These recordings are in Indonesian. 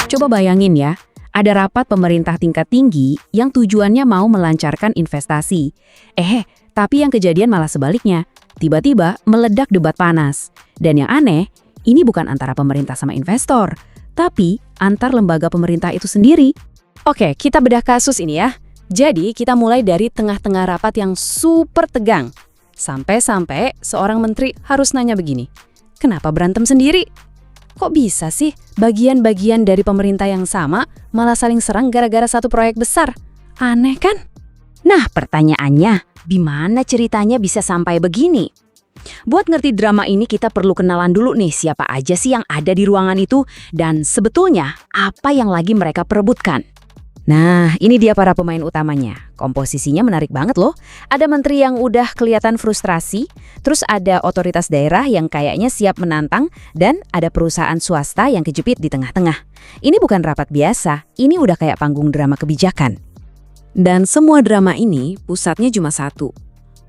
Coba bayangin ya, ada rapat pemerintah tingkat tinggi yang tujuannya mau melancarkan investasi. Tapi yang kejadian malah sebaliknya. Tiba-tiba meledak debat panas. Dan yang aneh, ini bukan antara pemerintah sama investor, tapi antar lembaga pemerintah itu sendiri. Oke, kita bedah kasus ini ya. Jadi kita mulai dari tengah-tengah rapat yang super tegang. Sampai-sampai seorang menteri harus nanya begini, kenapa berantem sendiri? Kok bisa sih bagian-bagian dari pemerintah yang sama malah saling serang gara-gara satu proyek besar? Aneh kan? Nah, pertanyaannya, gimana ceritanya bisa sampai begini? Buat ngerti drama ini kita perlu kenalan dulu nih siapa aja sih yang ada di ruangan itu dan sebetulnya apa yang lagi mereka perebutkan. Nah, ini dia para pemain utamanya. Komposisinya menarik banget loh. Ada menteri yang udah kelihatan frustrasi, terus ada otoritas daerah yang kayaknya siap menantang, dan ada perusahaan swasta yang kejepit di tengah-tengah. Ini bukan rapat biasa, ini udah kayak panggung drama kebijakan. Dan semua drama ini pusatnya cuma satu,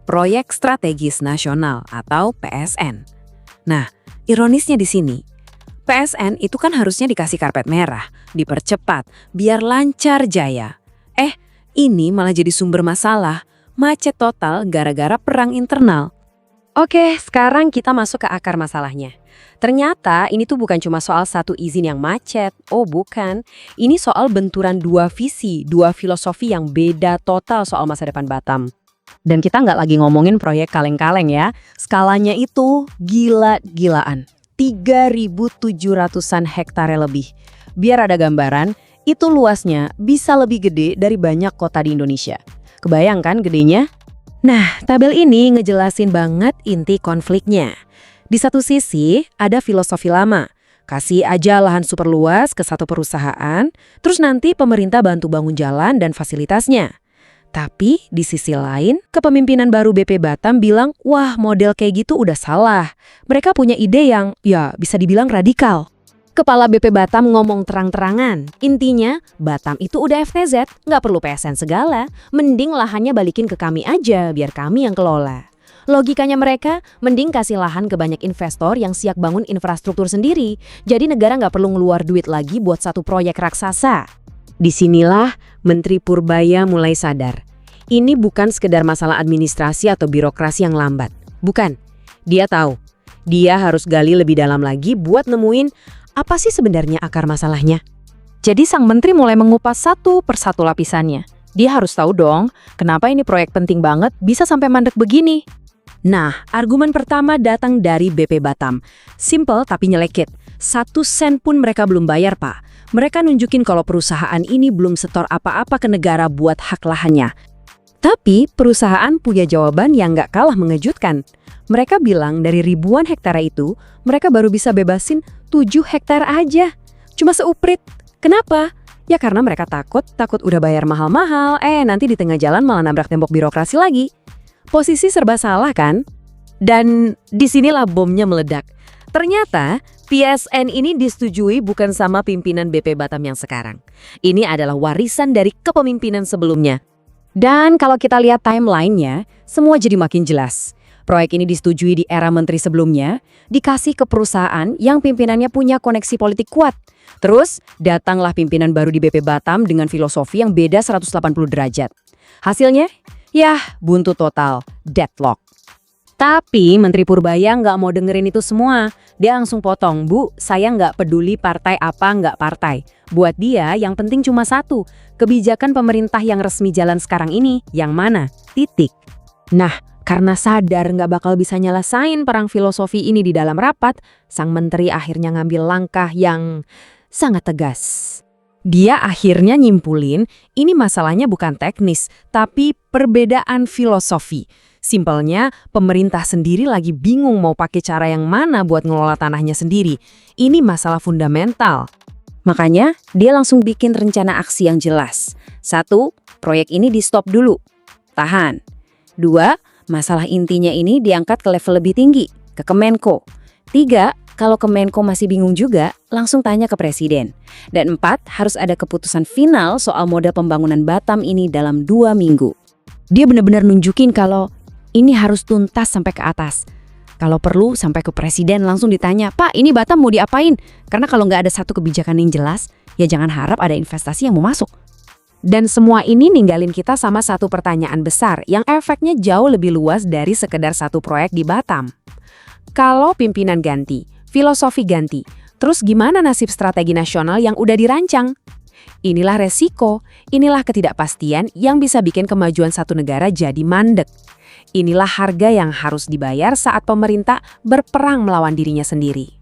Proyek Strategis Nasional atau PSN. Nah, ironisnya di sini, PSN itu kan harusnya dikasih karpet merah, dipercepat, biar lancar jaya. Ini malah jadi sumber masalah, macet total gara-gara perang internal. Oke, sekarang kita masuk ke akar masalahnya. Ternyata ini tuh bukan cuma soal satu izin yang macet, bukan. Ini soal benturan dua visi, dua filosofi yang beda total soal masa depan Batam. Dan kita nggak lagi ngomongin proyek kaleng-kaleng ya, skalanya itu gila-gilaan. 3.700-an hektare lebih. Biar ada gambaran, itu luasnya bisa lebih gede dari banyak kota di Indonesia. Kebayang kan gedenya? Nah, tabel ini ngejelasin banget inti konfliknya. Di satu sisi, ada filosofi lama. Kasih aja lahan super luas ke satu perusahaan, terus nanti pemerintah bantu bangun jalan dan fasilitasnya. Tapi di sisi lain, kepemimpinan baru BP Batam bilang, wah model kayak gitu udah salah. Mereka punya ide yang, ya bisa dibilang radikal. Kepala BP Batam ngomong terang-terangan, intinya Batam itu udah FTZ, nggak perlu PSN segala, mending lahannya balikin ke kami aja, biar kami yang kelola. Logikanya mereka, mending kasih lahan ke banyak investor yang siap bangun infrastruktur sendiri, jadi negara nggak perlu ngeluar duit lagi buat satu proyek raksasa. Disinilah Menteri Purbaya mulai sadar. Ini bukan sekedar masalah administrasi atau birokrasi yang lambat. Bukan. Dia tahu. Dia harus gali lebih dalam lagi buat nemuin apa sih sebenarnya akar masalahnya. Jadi sang menteri mulai mengupas satu persatu lapisannya. Dia harus tahu dong, kenapa ini proyek penting banget bisa sampai mandek begini. Nah, argumen pertama datang dari BP Batam. Simple tapi nyelekit. 1 sen pun mereka belum bayar, Pak. Mereka nunjukin kalau perusahaan ini belum setor apa-apa ke negara buat hak lahannya. Tapi perusahaan punya jawaban yang nggak kalah mengejutkan. Mereka bilang dari ribuan hektare itu, mereka baru bisa bebasin 7 hektar aja. Cuma seuprit. Kenapa? Ya karena mereka takut udah bayar mahal-mahal, nanti di tengah jalan malah nabrak tembok birokrasi lagi. Posisi serba salah kan? Dan disinilah bomnya meledak. Ternyata PSN ini disetujui bukan sama pimpinan BP Batam yang sekarang. Ini adalah warisan dari kepemimpinan sebelumnya. Dan kalau kita lihat timeline-nya, semua jadi makin jelas. Proyek ini disetujui di era menteri sebelumnya, dikasih ke perusahaan yang pimpinannya punya koneksi politik kuat. Terus, datanglah pimpinan baru di BP Batam dengan filosofi yang beda 180 derajat. Hasilnya? Yah, buntu total, deadlock. Tapi Menteri Purbaya nggak mau dengerin itu semua. Dia langsung potong, Bu, saya nggak peduli partai apa nggak partai. Buat dia yang penting cuma satu, kebijakan pemerintah yang resmi jalan sekarang ini, yang mana? Titik. Nah, karena sadar nggak bakal bisa nyelesain perang filosofi ini di dalam rapat, sang menteri akhirnya ngambil langkah yang sangat tegas. Dia akhirnya nyimpulin ini masalahnya bukan teknis, tapi perbedaan filosofi. Simpelnya, pemerintah sendiri lagi bingung mau pakai cara yang mana buat ngelola tanahnya sendiri. Ini masalah fundamental. Makanya, dia langsung bikin rencana aksi yang jelas. 1, proyek ini di-stop dulu. Tahan. 2, masalah intinya ini diangkat ke level lebih tinggi, ke Kemenko. 3, kalau Kemenko masih bingung juga, langsung tanya ke Presiden. Dan 4, harus ada keputusan final soal model pembangunan Batam ini dalam 2 minggu. Dia benar-benar nunjukin kalau ini harus tuntas sampai ke atas. Kalau perlu sampai ke presiden langsung ditanya, Pak ini Batam mau diapain? Karena kalau nggak ada satu kebijakan yang jelas, ya jangan harap ada investasi yang mau masuk. Dan semua ini ninggalin kita sama satu pertanyaan besar yang efeknya jauh lebih luas dari sekedar satu proyek di Batam. Kalau pimpinan ganti, filosofi ganti, terus gimana nasib strategi nasional yang udah dirancang? Inilah resiko, inilah ketidakpastian yang bisa bikin kemajuan satu negara jadi mandek. Inilah harga yang harus dibayar saat pemerintah berperang melawan dirinya sendiri.